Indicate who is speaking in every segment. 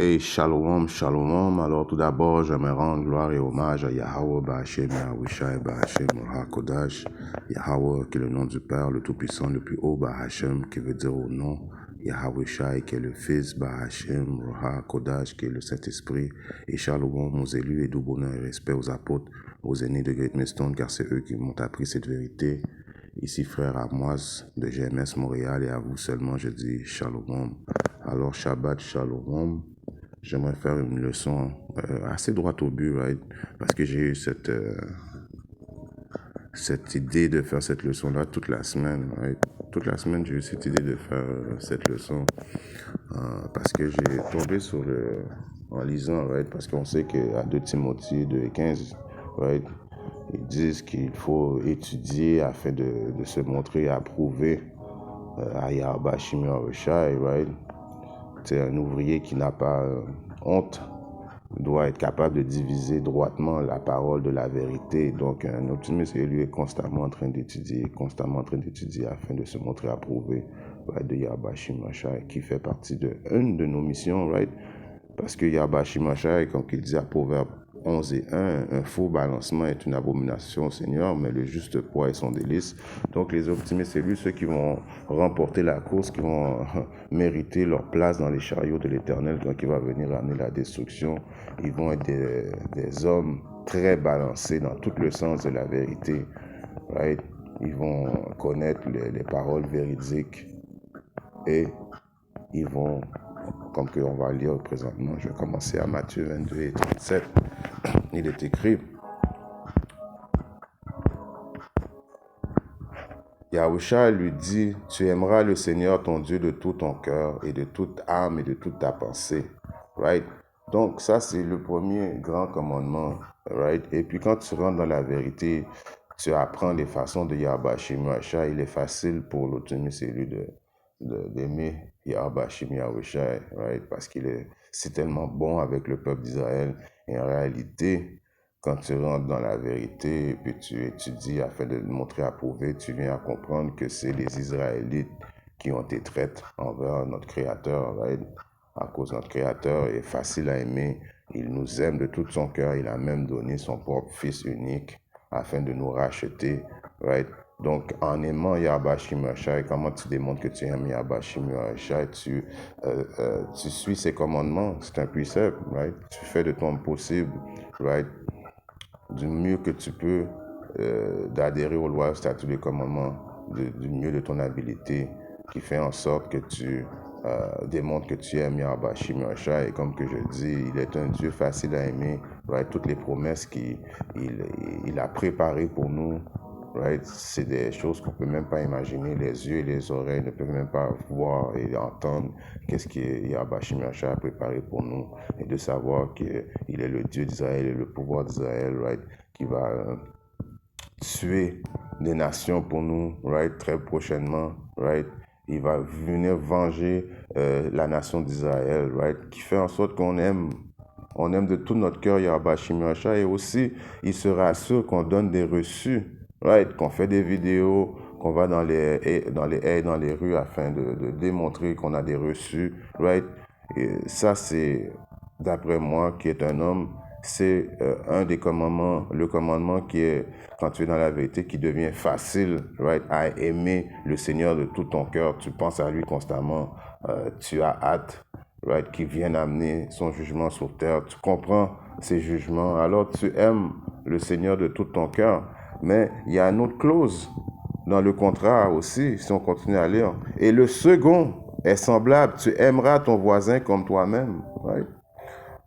Speaker 1: Hey, shalom, shalom. Alors, tout d'abord, j'aimerais rendre gloire et hommage à Yahweh, Bahashem, Yahushai, Bahashem, Kodash. Yahweh, qui est le nom du Père, le Tout-Puissant, le plus haut, Bahashem, qui veut dire au nom. Yahushai, qui est le Fils, Bahashem, Roha, Kodash, qui est le Saint-Esprit. Et shalom aux élus et doux bonheur et respect aux apôtres, aux aînés de Great Millstone, car c'est eux qui m'ont appris cette vérité. Ici, frère Amoise de GMS Montréal, et à vous seulement, je dis shalom. Alors, Shabbat, shalom. J'aimerais faire une leçon assez droite au but, right? Parce que j'ai eu cette idée de faire cette leçon-là toute la semaine, right? Toute la semaine, j'ai eu cette idée de faire cette leçon parce que j'ai tombé en lisant, right? Parce qu'on sait qu'à 2 Timothée 2:15, right? Ils disent qu'il faut étudier afin de se montrer approuvé à Yahweh Shimi Yahushai, right? C'est un ouvrier qui n'a pas honte doit être capable de diviser droitement la parole de la vérité. Donc, un optimiste, lui, est constamment en train d'étudier afin de se montrer approuvé, right, de Yahweh Shimi Yahushai, qui fait partie d'une de nos missions, right? Parce que Yahweh Shimi Yahushai, comme il dit à Proverbe 11:1, un faux balancement est une abomination au Seigneur, mais le juste poids est son délice. Donc les optimistes, c'est lui, ceux qui vont remporter la course, qui vont mériter leur place dans les chariots de l'Éternel quand il va venir amener la destruction. Ils vont être des hommes très balancés dans tout le sens de la vérité. Right? Ils vont connaître les paroles véridiques et ils vont, comme que on va lire présentement, je vais commencer à Matthieu 22:37. Il est écrit, Yahushua lui dit, tu aimeras le Seigneur ton Dieu de tout ton cœur et de toute âme et de toute ta pensée. Right? Donc ça, c'est le premier grand commandement. Right? Et puis quand tu rentres dans la vérité, tu apprends les façons de Yahweh Shimi Yahushai. Il est facile pour l'optimiste élu d'aimer Yahweh Shimi Yahushai, right? Parce c'est tellement bon avec le peuple d'Israël. Et en réalité, quand tu rentres dans la vérité et puis tu étudies afin de te montrer approuvé, tu viens à comprendre que c'est les Israélites qui ont été traites envers notre Créateur, right? À cause de notre Créateur est facile à aimer. Il nous aime de tout son cœur. Il a même donné son propre Fils unique afin de nous racheter, right? Donc, en aimant Yahweh Shimi Yahushai, comment tu démontres que tu aimes Yahweh Shimi Yahushai? Tu suis ses commandements. C'est un precept, right? Tu fais de ton possible, right? Du mieux que tu peux d'adhérer aux lois, statuts, des commandements, du mieux de ton habilité, qui fait en sorte que tu démontres que tu aimes Yahweh Shimi Yahushai. Et comme que je dis, il est un Dieu facile à aimer, right? Toutes les promesses qu'il a préparées pour nous, right? C'est des choses qu'on ne peut même pas imaginer. Les yeux et les oreilles ne peuvent même pas voir et entendre qu'est-ce que Yahweh Shimi Yahushai a préparé pour nous. Et de savoir qu'il est le Dieu d'Israël et le pouvoir d'Israël, right? Qui va tuer des nations pour nous, right? Très prochainement, right? Il va venir venger la nation d'Israël, right? Qui fait en sorte qu'on aime de tout notre cœur Yahweh Shimi Yahushai. Et aussi, il se rassure qu'on donne des reçus, right? Qu'on fait des vidéos, qu'on va dans les haies, dans les rues afin de démontrer qu'on a des reçus, right? Et ça, c'est, d'après moi, qui est un homme, c'est un des commandements, le commandement qui est, quand tu es dans la vérité, qui devient facile, right? À aimer le Seigneur de tout ton cœur. Tu penses à lui constamment, tu as hâte, right? Qu'il vienne amener son jugement sur terre. Tu comprends ses jugements. Alors tu aimes le Seigneur de tout ton cœur. Mais il y a une autre clause dans le contrat aussi, si on continue à lire. Et le second est semblable. Tu aimeras ton voisin comme toi-même, right?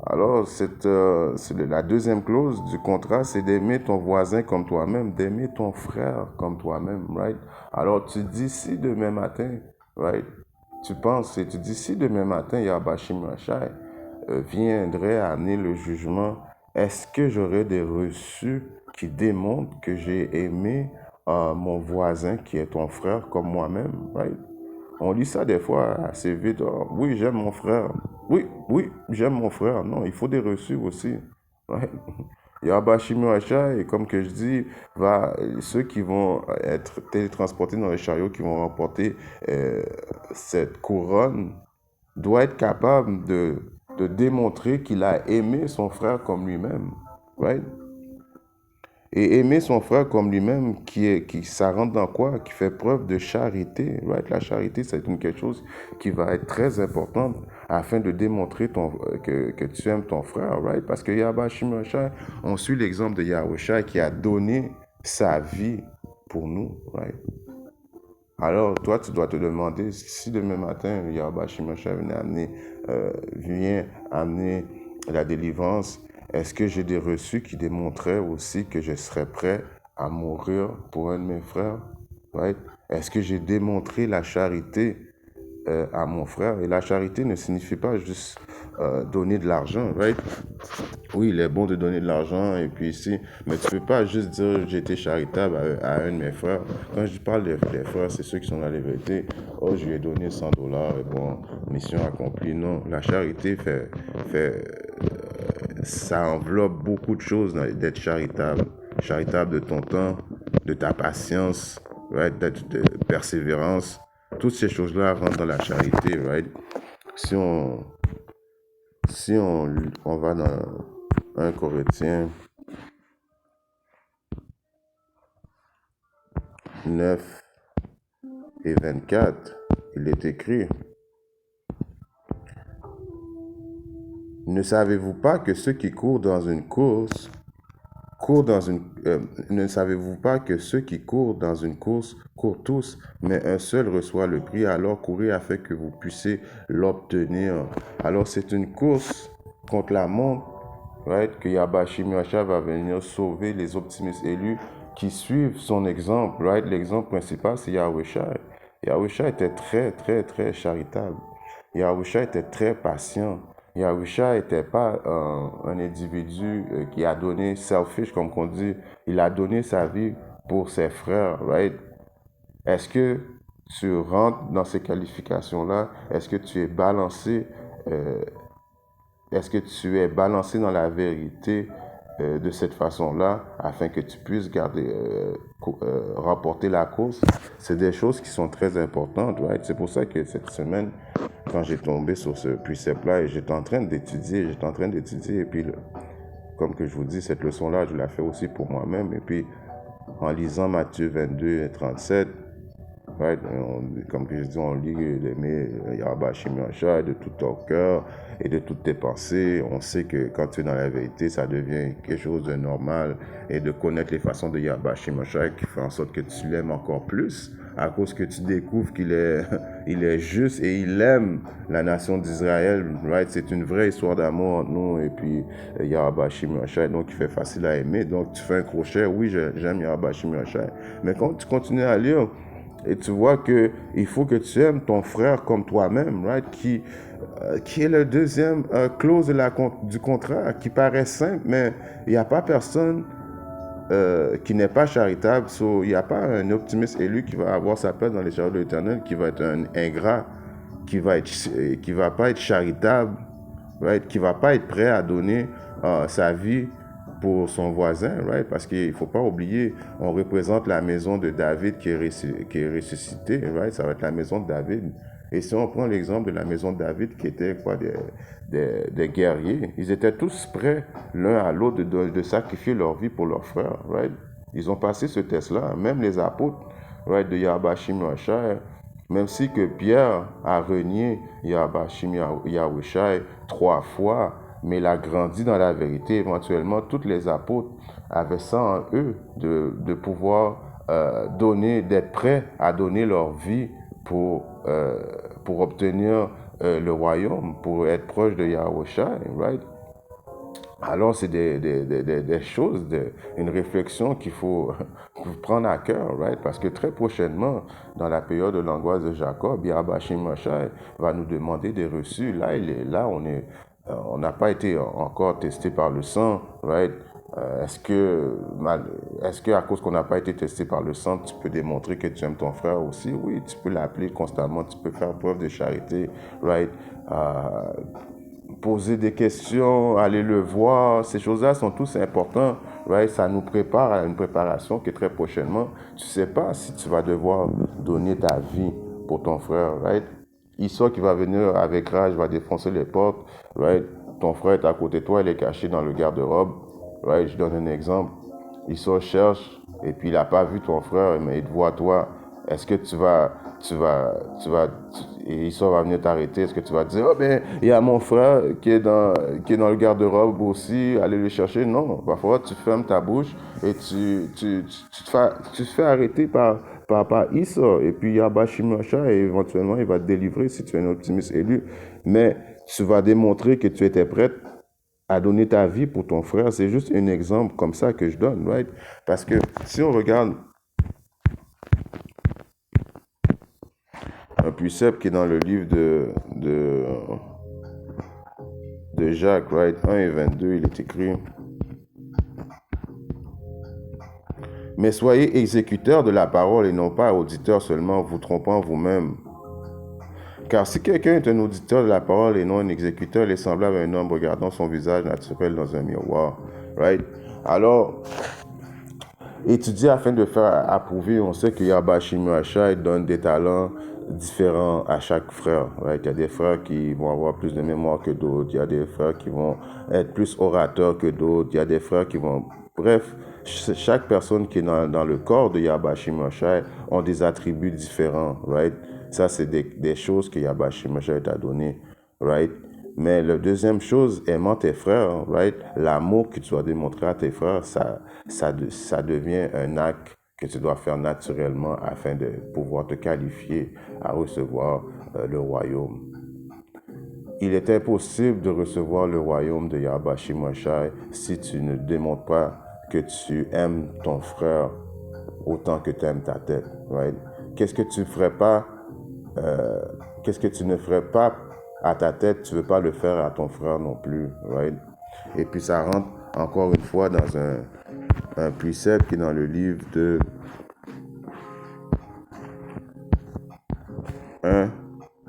Speaker 1: Alors, c'est la deuxième clause du contrat, c'est d'aimer ton voisin comme toi-même, d'aimer ton frère comme toi-même, right? Alors, tu dis si demain matin, right? Tu penses et tu dis si demain matin, Yahweh Shimi Yahushai viendrait amener le jugement, est-ce que j'aurai des reçus qui démontrent que j'ai aimé mon voisin qui est ton frère comme moi-même, right? On lit ça des fois assez vite. Oh, oui, j'aime mon frère. Oui, j'aime mon frère. Non, il faut des reçus aussi. Ouais. Yahweh Shimi Yahushai, comme que je dis, ceux qui vont être télétransportés dans les chariots, qui vont remporter cette couronne, doivent être capables de démontrer qu'il a aimé son frère comme lui-même, right? Et aimer son frère comme lui-même, ça rentre dans quoi? Qui fait preuve de charité, right? La charité, c'est quelque chose qui va être très importante afin de démontrer que tu aimes ton frère, right? Parce que Yahweh Shimashai, on suit l'exemple de Yahushua qui a donné sa vie pour nous, right? Alors, toi, tu dois te demander si demain matin, Yahweh Shimashai vient amener la délivrance. Est-ce que j'ai des reçus qui démontraient aussi que je serais prêt à mourir pour un de mes frères? Right? Est-ce que j'ai démontré la charité à mon frère? Et la charité ne signifie pas juste donner de l'argent, right? Oui, il est bon de donner de l'argent et puis ici, mais tu peux pas juste dire j'ai été charitable à un de mes frères. Quand je parle des frères, c'est ceux qui sont dans la vérité. Oh, je lui ai donné $100 et bon, mission accomplie. Non, la charité ça enveloppe beaucoup de choses d'être charitable. Charitable de ton temps, de ta patience, right? De persévérance. Toutes ces choses-là rentrent dans la charité, right? Si on va dans 1 Corinthiens 9 et 24, il est écrit: ne savez-vous pas que ceux qui courent dans une course ne savez-vous pas que ceux qui courent dans une course courent tous, mais un seul reçoit le prix? Alors courez afin que vous puissiez l'obtenir. Alors c'est une course contre la montre, right? Que Yahweh Shimashai va venir sauver les optimistes élus qui suivent son exemple, right? L'exemple principal, c'est Yahushua. Yahushua était très, très, très charitable. Yahushua était très patient. Yahushua n'était pas un individu qui a donné selfish, comme on dit. Il a donné sa vie pour ses frères, right? Est-ce que tu rentres dans ces qualifications-là? Est-ce que tu es balancé? Est-ce que tu es balancé dans la vérité de cette façon-là afin que tu puisses remporter la course? C'est des choses qui sont très importantes, right? C'est pour ça que cette semaine, quand j'ai tombé sur ce precept-là et j'étais en train d'étudier, et puis, comme que je vous dis, cette leçon-là, je la fais aussi pour moi-même. Et puis, en lisant Matthieu 22 et 37, right, comme que je dis, on lit l'aimer Yahweh Shimashai de tout ton cœur et de toutes tes pensées. On sait que quand tu es dans la vérité, ça devient quelque chose de normal, et de connaître les façons de Yahweh Shimashai qui fait en sorte que tu l'aimes encore plus, à cause que tu découvres qu'il est, il est juste et il aime la nation d'Israël, right? C'est une vraie histoire d'amour entre nous et puis Yahweh Shimashai, donc qui fait facile à aimer. Donc tu fais un crochet, oui, j'aime Yahweh Shimashai. Mais quand tu continues à lire, et tu vois que il faut que tu aimes ton frère comme toi-même, right? Qui est le deuxième clause du contrat, qui paraît simple, mais il n'y a pas personne qui n'est pas charitable. Il n'y a pas un optimiste élu qui va avoir sa place dans les chariots de l'Éternel, qui va être un ingrat, qui va pas être charitable, right? Qui va pas être prêt à donner sa vie pour son voisin, right? Parce qu'il ne faut pas oublier, on représente la maison de David qui est ressuscitée, right? Ça va être la maison de David. Et si on prend l'exemple de la maison de David, qui était quoi, des guerriers, ils étaient tous prêts l'un à l'autre de sacrifier leur vie pour leurs frères, right? Ils ont passé ce test-là, même les apôtres, right, de Yahweh Shimashai, même si que Pierre a renié Yahweh Shimashai 3 fois, mais il a grandi dans la vérité. Éventuellement, tous les apôtres avaient ça en eux de pouvoir d'être prêts à donner leur vie pour obtenir le royaume, pour être proche de Yahushua, right? Alors, c'est des choses, une réflexion qu'il faut prendre à cœur, right? Parce que très prochainement, dans la période de l'angoisse de Jacob, Yahweh Shimashai va nous demander des reçus. On n'a pas été encore testé par le sang, right? Est-ce que à cause qu'on n'a pas été testé par le sang, tu peux démontrer que tu aimes ton frère aussi? Oui, tu peux l'appeler constamment, tu peux faire preuve de charité, right? Poser des questions, aller le voir, ces choses-là sont tous importants, right? Ça nous prépare à une préparation que très prochainement, tu sais pas si tu vas devoir donner ta vie pour ton frère, right? Esau qui va venir avec rage, va défoncer les portes, right? Ton frère est à côté de toi, il est caché dans le garde-robe, right? Je donne un exemple. Esau cherche, et puis il n'a pas vu ton frère, mais il te voit toi. Est-ce que et Esau va venir t'arrêter? Est-ce que tu vas dire, oh ben, il y a mon frère qui est dans le garde-robe aussi, allez le chercher? Non, parfois tu fermes ta bouche et tu te fais arrêter par Esau. Et puis Yahba Shimosha, et éventuellement il va te délivrer si tu es un optimiste élu. Mais tu vas démontrer que tu étais prête à donner ta vie pour ton frère. C'est juste un exemple comme ça que je donne, right? Parce que si on regarde un précepte qui est dans le livre de Jacques, right? 1 et 22, il est écrit: mais soyez exécuteurs de la parole et non pas auditeurs seulement, vous trompant vous-même. Car si quelqu'un est un auditeur de la parole et non un exécuteur, il est semblable à un homme regardant son visage naturel dans un miroir, right? Alors, étudier afin de faire approuver, on sait que Yahba Shimosha donne des talents différents à chaque frère. Right? Il y a des frères qui vont avoir plus de mémoire que d'autres, il y a des frères qui vont être plus orateurs que d'autres, il y a des frères qui vont... Bref, chaque personne qui est dans le corps de Yahba Shimosha ont des attributs différents. Right? Ça, c'est des choses que Yahba Shimosha t'a donné. Right? Mais la deuxième chose, aimant tes frères, right? L'amour que tu dois démontrer à tes frères, ça devient un acte que tu dois faire naturellement afin de pouvoir te qualifier à recevoir le royaume. Il est impossible de recevoir le royaume de Yahba Shimosha si tu ne démontres pas que tu aimes ton frère autant que tu aimes ta tête, right? Qu'est-ce que tu ferais pas, qu'est-ce que tu ne ferais pas à ta tête, tu veux pas le faire à ton frère non plus, right? Et puis ça rentre encore une fois dans un précepte qui est dans le livre de 1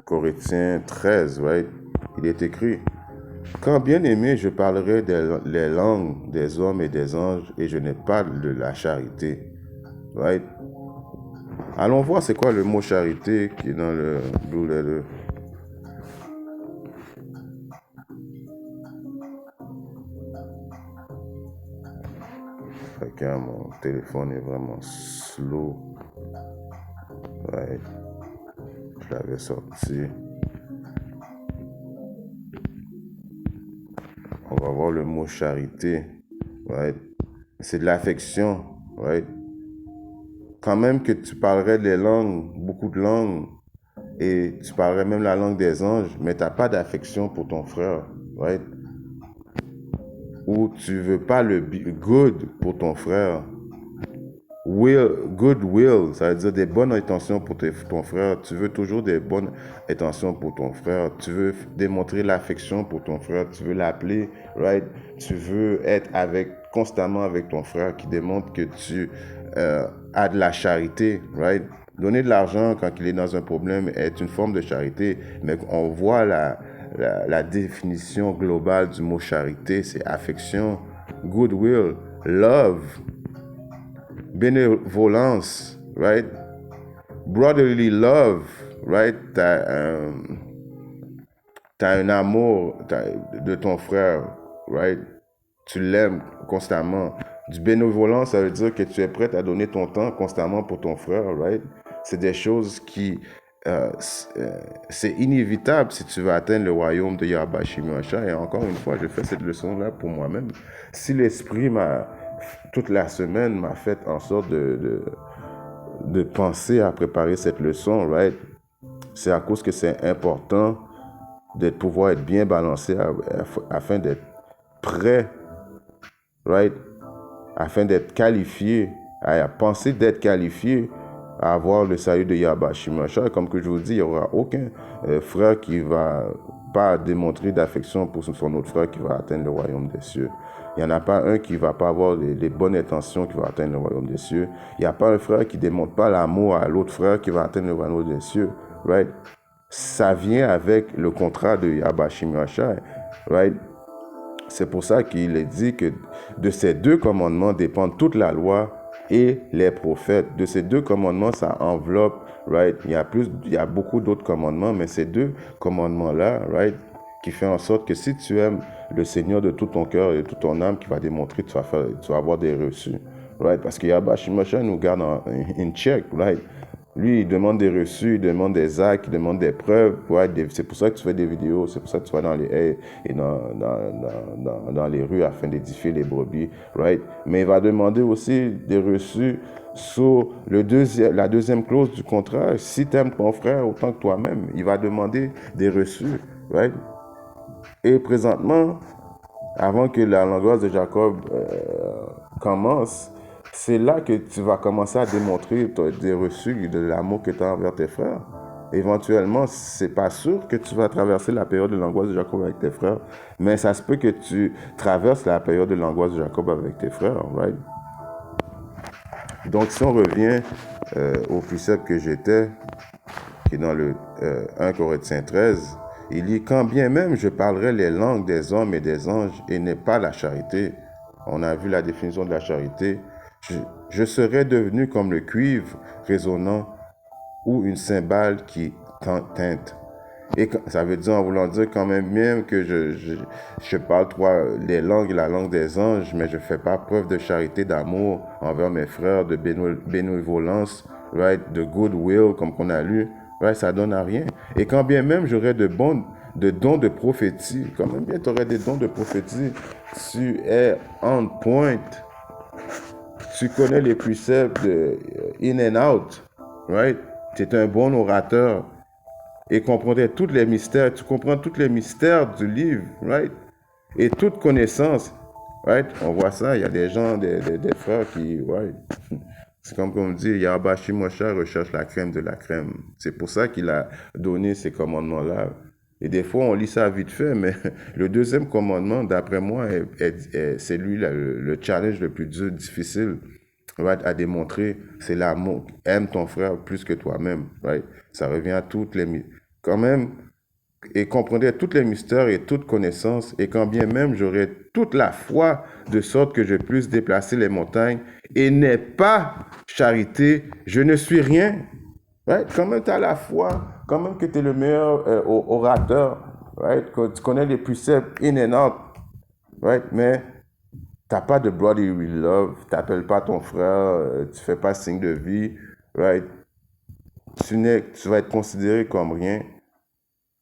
Speaker 1: Corinthiens 13, right? Il est écrit: quand bien aimé, je parlerai les langues des hommes et des anges et je n'ai pas de la charité, right? Allons voir c'est quoi le mot charité qui est dans le Blue Letter. Fait mon téléphone est vraiment slow. Right. Je l'avais sorti. On va voir le mot charité. Right. C'est de l'affection. Right. Quand même que tu parlerais des langues, beaucoup de langues, et tu parlerais même la langue des anges, mais tu n'as pas d'affection pour ton frère. Right. Ou tu veux pas le good pour ton frère. Goodwill, ça veut dire des bonnes intentions pour ton frère. Tu veux toujours des bonnes intentions pour ton frère. Tu veux démontrer l'affection pour ton frère. Tu veux l'appeler, right? Tu veux être constamment avec ton frère, qui démontre que tu as de la charité, right? Donner de l'argent quand il est dans un problème est une forme de charité, mais on voit la définition globale du mot charité, c'est affection, goodwill, love, bénévolence, right? Brotherly love, right? T'as un amour de ton frère, right? Tu l'aimes constamment. Du bénévolence, ça veut dire que tu es prêt à donner ton temps constamment pour ton frère, right? C'est des choses qui... c'est inévitable si tu veux atteindre le royaume de Yahba Shimosha. Et encore une fois, je fais cette leçon-là pour moi-même. Si l'esprit toute la semaine m'a fait en sorte de penser à préparer cette leçon, right? C'est à cause que c'est important de pouvoir être bien balancé afin d'être prêt, right? Afin d'être qualifié, à penser d'être qualifié à avoir le salut de Yahba Shimosha. Comme que je vous dis, il n'y aura aucun frère qui va pas démontrer d'affection pour son autre frère qui va atteindre le royaume des cieux. Il n'y en a pas un qui va pas avoir les bonnes intentions qui va atteindre le royaume des cieux. Il n'y a pas un frère qui démontre pas l'amour à l'autre frère qui va atteindre le royaume des cieux, right? Ça vient avec le contrat de Yahba Shimosha, right? C'est pour ça qu'il est dit que de ces deux commandements dépendent toute la loi et les prophètes. De ces deux commandements, ça enveloppe right? Il y a beaucoup d'autres commandements, mais ces deux commandements-là, right, qui fait en sorte que si tu aimes le Seigneur de tout ton cœur et de toute ton âme, qui va démontrer que tu vas avoir des reçus, right? Parce que Yahweh Shimosha nous garde in check, right? Lui, il demande des reçus, il demande des actes, il demande des preuves. Ouais, c'est pour ça que tu fais des vidéos, c'est pour ça que tu vas dans les haies et dans les rues afin d'édifier les brebis, right? Mais il va demander aussi des reçus sur la deuxième clause du contrat. Si tu aimes ton frère autant que toi-même, il va demander des reçus, right? Et présentement, avant que la langoisse de Jacob commence, c'est là que tu vas commencer à démontrer des reçus de l'amour que tu as envers tes frères. Éventuellement, c'est pas sûr que tu vas traverser la période de l'angoisse de Jacob avec tes frères, mais ça se peut que tu traverses la période de l'angoisse de Jacob avec tes frères, right? Donc, si on revient au précepte que j'étais, qui est dans le 1 Corinthiens 13, il dit, quand bien même je parlerai les langues des hommes et des anges et n'ai pas la charité, on a vu la définition de la charité, je serais devenu comme le cuivre résonnant ou une cymbale qui teinte. Et ça veut dire, en voulant dire quand même bien que je parle les langues et la langue des anges, mais je ne fais pas preuve de charité, d'amour envers mes frères, de bénévolence, right, de goodwill, comme qu'on a lu, right, ça donne à rien. Et quand bien même j'aurais de dons de prophétie, quand même bien tu aurais des dons de prophétie, tu es on point, tu connais les préceptes de in and out, right, tu es un bon orateur, et comprendrais tous les mystères, tu comprends tous les mystères du livre, right? Et toute connaissance, right? On voit ça, il y a des gens, des frères qui, right? C'est comme on dit, Yahweh Shimosha recherche la crème de la crème. C'est pour ça qu'il a donné ces commandements-là. Et des fois, on lit ça vite fait, mais le deuxième commandement, d'après moi, c'est lui le challenge le plus dur, difficile, right, à démontrer. C'est l'amour. Aime ton frère plus que toi-même, right? Ça revient à toutes les... Quand même, et comprendrai toutes les mystères et toute connaissance, et quand bien même j'aurai toute la foi, de sorte que je puisse déplacer les montagnes, et n'ai pas charité, je ne suis rien. Right? Quand même, tu as la foi, quand même que tu es le meilleur orateur, right? Que tu connais les préceptes in and out, right? Mais tu n'as pas de brotherly love, tu n'appelles pas ton frère, tu ne fais pas signe de vie, right? Tu vas être considéré comme rien.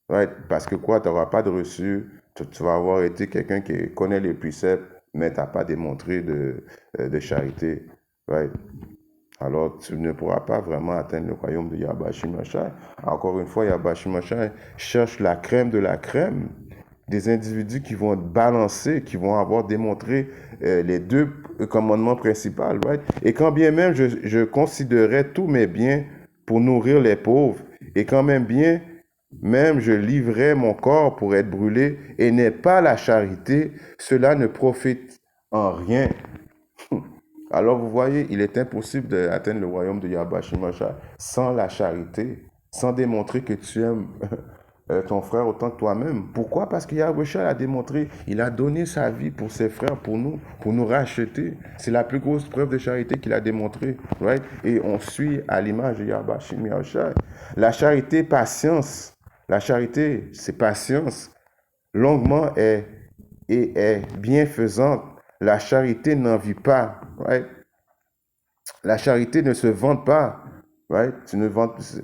Speaker 1: Right? Parce que quoi, tu n'auras pas de reçu, tu vas avoir été quelqu'un qui connaît les préceptes, mais tu n'as pas démontré de charité. Right? Alors, tu ne pourras pas vraiment atteindre le royaume de Yahweh Shimosha. Encore une fois, Yahweh Shimosha cherche la crème de la crème. Des individus qui vont balancer, qui vont avoir démontré les deux commandements principaux. Right? Et quand bien même je considérais tous mes biens pour nourrir les pauvres, et quand même bien même je livrais mon corps pour être brûlé et n'ai pas la charité, cela ne profite en rien. Alors vous voyez, il est impossible d'atteindre le royaume de Yahweh Shimosha sans la charité, sans démontrer que tu aimes ton frère autant que toi-même. Pourquoi? Parce que Yahweh a démontré, il a donné sa vie pour ses frères, pour nous racheter. C'est la plus grosse preuve de charité qu'il a démontrée. Right? Et on suit à l'image de Yahweh Shimosha. La charité, patience. La charité, c'est patience. Longuement est bienfaisante. La charité n'envie pas. Right? La charité ne se vante pas. Right? Tu ne vantes...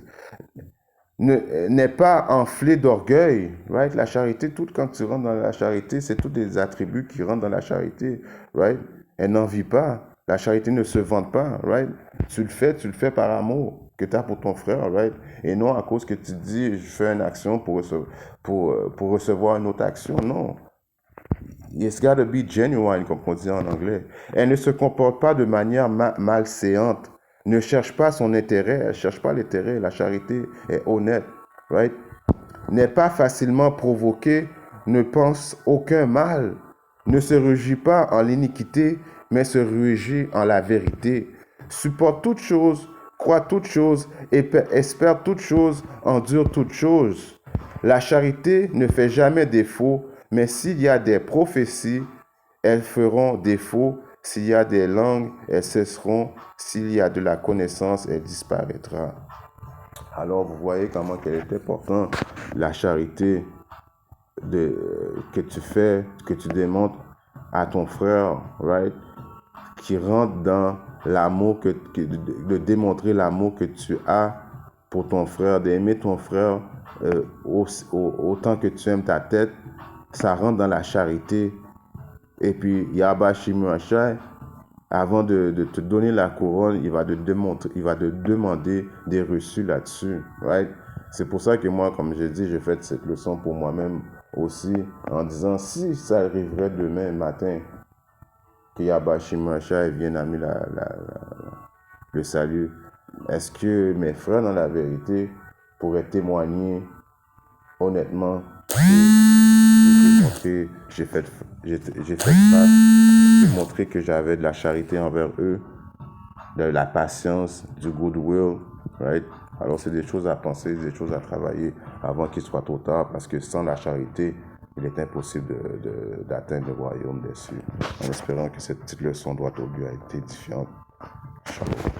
Speaker 1: n'est pas enflé d'orgueil, right? La charité, tout quand tu rentres dans la charité, c'est tous des attributs qui rentrent dans la charité, right? Elle n'en vit pas. La charité ne se vante pas, right? Tu le fais par amour que tu as pour ton frère, right? Et non à cause que tu dis, je fais une action pour recevoir une autre action. Non. It's got to be genuine, comme on dit en anglais. Elle ne se comporte pas de manière malséante. Ne cherche pas son intérêt, elle ne cherche pas l'intérêt. La charité est honnête, right? N'est pas facilement provoquée, ne pense aucun mal, ne se réjouit pas en l'iniquité, mais se réjouit en la vérité. Supporte toutes choses, croit toutes choses, espère toutes choses, endure toutes choses. La charité ne fait jamais défaut, mais s'il y a des prophéties, elles feront défaut. S'il y a des langues, elles cesseront. S'il y a de la connaissance, elle disparaîtra. Alors, vous voyez comment qu'elle est importante, la charité que tu fais, que tu démontres à ton frère, right? Qui rentre dans l'amour, de démontrer l'amour que tu as pour ton frère, d'aimer ton frère autant que tu aimes ta tête, ça rentre dans la charité. Et puis, Yahba Shimashai, avant de te donner la couronne, il va te demander des reçus là-dessus, right? C'est pour ça que moi, comme j'ai dit, j'ai fait cette leçon pour moi-même aussi, en disant, si ça arriverait demain matin, que Yahba Shimashai vienne amener le salut, est-ce que mes frères, dans la vérité, pourraient témoigner honnêtement que j'ai fait face, de montrer que j'avais de la charité envers eux, de la patience, du goodwill, right? Alors c'est des choses à penser, des choses à travailler avant qu'il soit trop tard, parce que sans la charité, il est impossible d'atteindre le royaume des cieux. En espérant que cette petite leçon droite au but a été édifiante. Shalom.